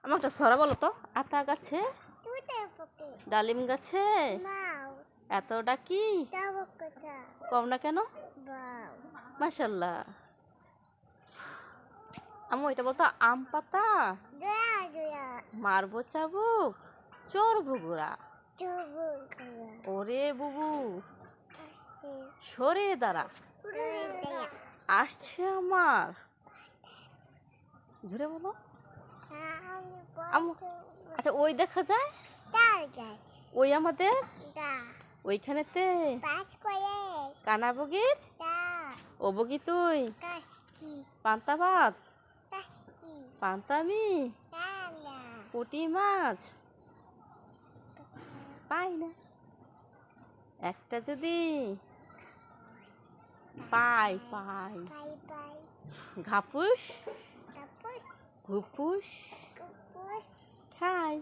আমার একটা ছড়া বলো তো। আতা গাছে, ডালিম গাছে, এতটা কি কম না কেন? মাশাল্লাহ। আমি ওইটা বলতো, আম পাতা মারবো চাবুক, চোর ভুগুরা, ওরে বুবু সরে দাঁড়া, আসছে আমার। জোরে বলো। আচ্ছা, ওই দেখা যায়, ওই আমাদের ওইখানেতে কানা বগির, ও বগি তুই পান্তা ভাত, পান্তামি, পুঁটি মাছ পাই না। একটা যদি পাই পাই, ঘাপুস ঘুপুস খাই।